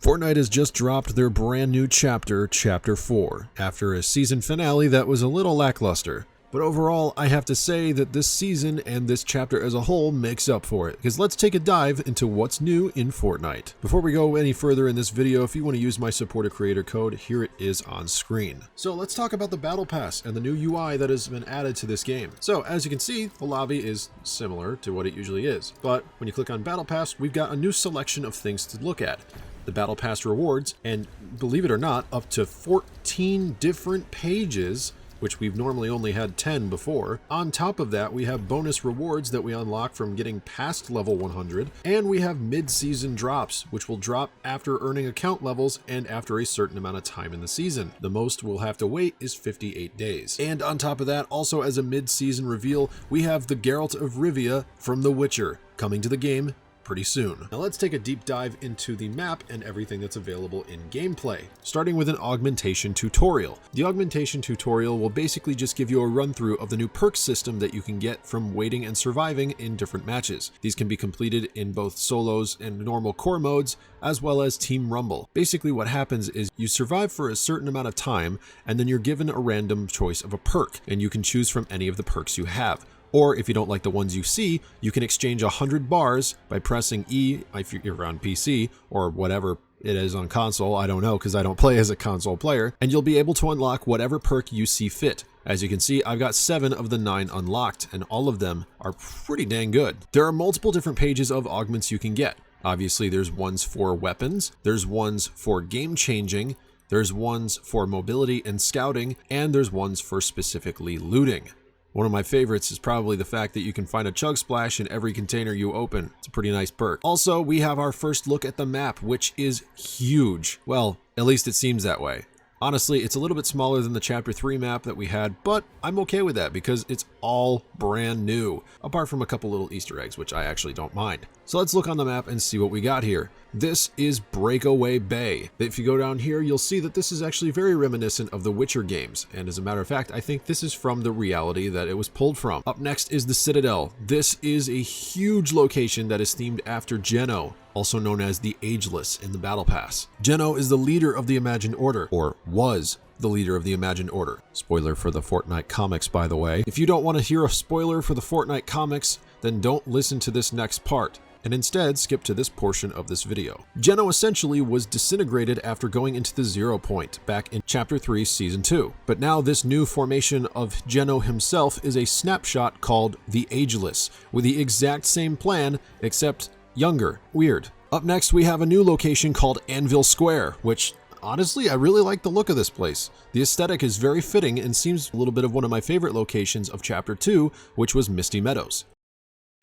Fortnite has just dropped their brand new chapter, Chapter 4, after a season finale that was a little lackluster. But overall, I have to say that this season and this chapter as a whole makes up for it, because let's take a dive into what's new in Fortnite. Before we go any further in this video, if you want to use my supporter creator code, here it is on screen. So let's talk about the Battle Pass and the new UI that has been added to this game. So as you can see, the lobby is similar to what it usually is, but when you click on Battle Pass, we've got a new selection of things to look at. The Battle Pass rewards, and believe it or not, up to 14 different pages, which we've normally only had 10 before. On top of that, we have bonus rewards that we unlock from getting past level 100, and we have mid-season drops, which will drop after earning account levels and after a certain amount of time in the season. The most we'll have to wait is 58 days. And on top of that, also as a mid-season reveal, we have the Geralt of Rivia from The Witcher coming to the game pretty soon. Now let's take a deep dive into the map and everything that's available in gameplay, starting with an augmentation tutorial. The augmentation tutorial will basically just give you a run through of the new perk system that you can get from waiting and surviving in different matches. These can be completed in both solos and normal core modes, as well as Team Rumble. Basically what happens is you survive for a certain amount of time, and then you're given a random choice of a perk, and you can choose from any of the perks you have. Or if you don't like the ones you see, you can exchange 100 bars by pressing E if you're on PC or whatever it is on console. I don't know because I don't play as a console player, and you'll be able to unlock whatever perk you see fit. As you can see, I've got 7 of the 9 unlocked, and all of them are pretty dang good. There are multiple different pages of augments you can get. Obviously, there's ones for weapons, there's ones for game changing, there's ones for mobility and scouting, and there's ones for specifically looting. One of my favorites is probably the fact that you can find a chug splash in every container you open. It's a pretty nice perk. Also, we have our first look at the map, which is huge. Well, at least it seems that way. Honestly, it's a little bit smaller than the Chapter 3 map that we had, but I'm okay with that because it's all brand new, apart from a couple little Easter eggs, which I actually don't mind. So let's look on the map and see what we got here. This is Breakaway Bay. If you go down here, you'll see that this is actually very reminiscent of the Witcher games, and as a matter of fact, I think this is from the reality that it was pulled from. Up next is the Citadel. This is a huge location that is themed after Geno, also known as the Ageless in the Battle Pass. Geno is the leader of the Imagined Order, or was the leader of the Imagined Order. Spoiler for the Fortnite comics, by the way. If you don't want to hear a spoiler for the Fortnite comics, then don't listen to this next part, and instead skip to this portion of this video. Geno essentially was disintegrated after going into the 0 point back in Chapter 3 Season 2. But now this new formation of Geno himself is a snapshot called the Ageless, with the exact same plan, except younger. Weird. Up next, we have a new location called Anvil Square, which honestly, I really like the look of this place. The aesthetic is very fitting and seems a little bit of one of my favorite locations of Chapter 2, which was Misty Meadows.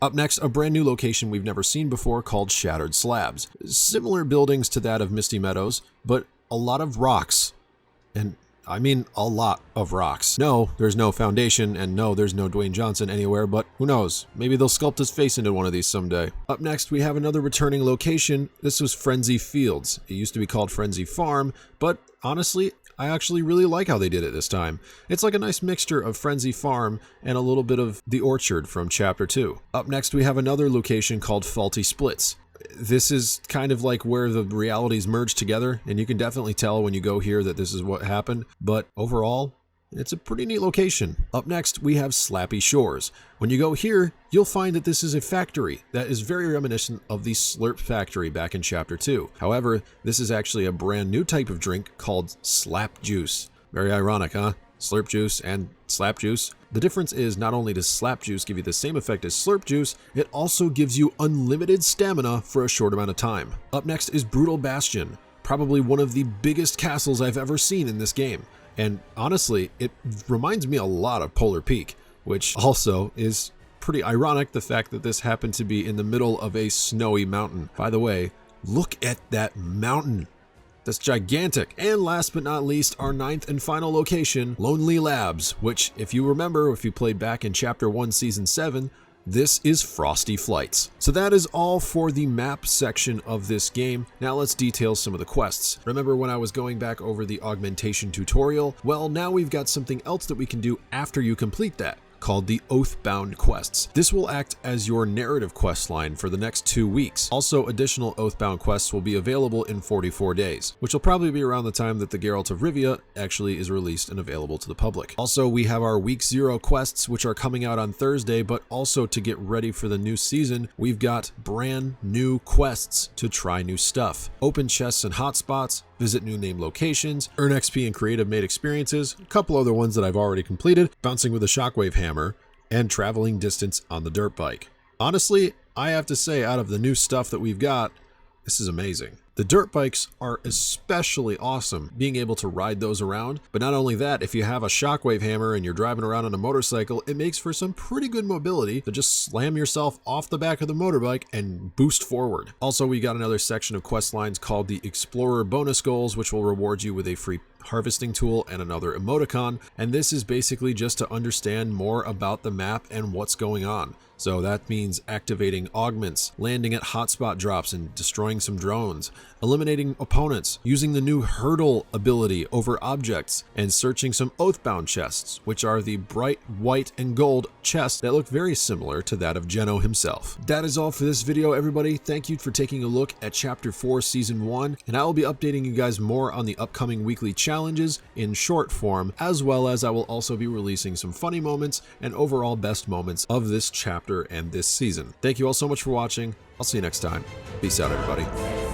Up next, a brand new location we've never seen before called Shattered Slabs. Similar buildings to that of Misty Meadows, but a lot of rocks. And I mean a lot of rocks. No, there's no foundation, and no, there's no Dwayne Johnson anywhere, but who knows? Maybe they'll sculpt his face into one of these someday. Up next, we have another returning location. This was Frenzy Fields. It used to be called Frenzy Farm, but honestly, I actually really like how they did it this time. It's like a nice mixture of Frenzy Farm and a little bit of the Orchard from Chapter 2. Up next, we have another location called Faulty Splits. This is kind of like where the realities merge together, and you can definitely tell when you go here that this is what happened, but overall, it's a pretty neat location. Up next, we have Slappy Shores. When you go here, you'll find that this is a factory that is very reminiscent of the Slurp factory back in Chapter 2. However, this is actually a brand new type of drink called Slap Juice. Very ironic, huh? Slurp Juice and Slap Juice. The difference is not only does Slap Juice give you the same effect as Slurp Juice, it also gives you unlimited stamina for a short amount of time. Up next is Brutal Bastion, probably one of the biggest castles I've ever seen in this game. And honestly, it reminds me a lot of Polar Peak, which also is pretty ironic, the fact that this happened to be in the middle of a snowy mountain. By the way, look at that mountain. That's gigantic. And last but not least, our 9th and final location, Lonely Labs, which if you remember, if you played back in Chapter 1 Season 7, this is Frosty Flights. So that is all for the map section of this game. Now let's detail some of the quests. Remember when I was going back over the augmentation tutorial? Well, now we've got something else that we can do after you complete that. called the Oathbound quests. This will act as your narrative quest line for the next 2 weeks. Also, additional Oathbound quests will be available in 44 days, which will probably be around the time that the Geralt of Rivia actually is released and available to the public. Also, we have our week 0 quests, which are coming out on Thursday, but also to get ready for the new season, we've got brand new quests to try new stuff. Open chests and hotspots, visit new name locations, earn XP and creative made experiences, a couple other ones that I've already completed, bouncing with a shockwave hammer, and traveling distance on the dirt bike. Honestly, I have to say, out of the new stuff that we've got, this is amazing. The dirt bikes are especially awesome, being able to ride those around. But not only that, if you have a shockwave hammer and you're driving around on a motorcycle, it makes for some pretty good mobility to just slam yourself off the back of the motorbike and boost forward. Also, we got another section of quest lines called the Explorer Bonus Goals, which will reward you with a free harvesting tool and another emoticon. And this is basically just to understand more about the map and what's going on. So that means activating augments, landing at hotspot drops and destroying some drones, eliminating opponents, using the new hurdle ability over objects, and searching some Oathbound chests, which are the bright white and gold chests that look very similar to that of Geno himself. That is all for this video, everybody. Thank you for taking a look at Chapter 4, Season 1, and I will be updating you guys more on the upcoming weekly challenges in short form, as well as I will also be releasing some funny moments and overall best moments of this chapter and this season. Thank you all so much for watching. I'll see you next time. Peace out, everybody.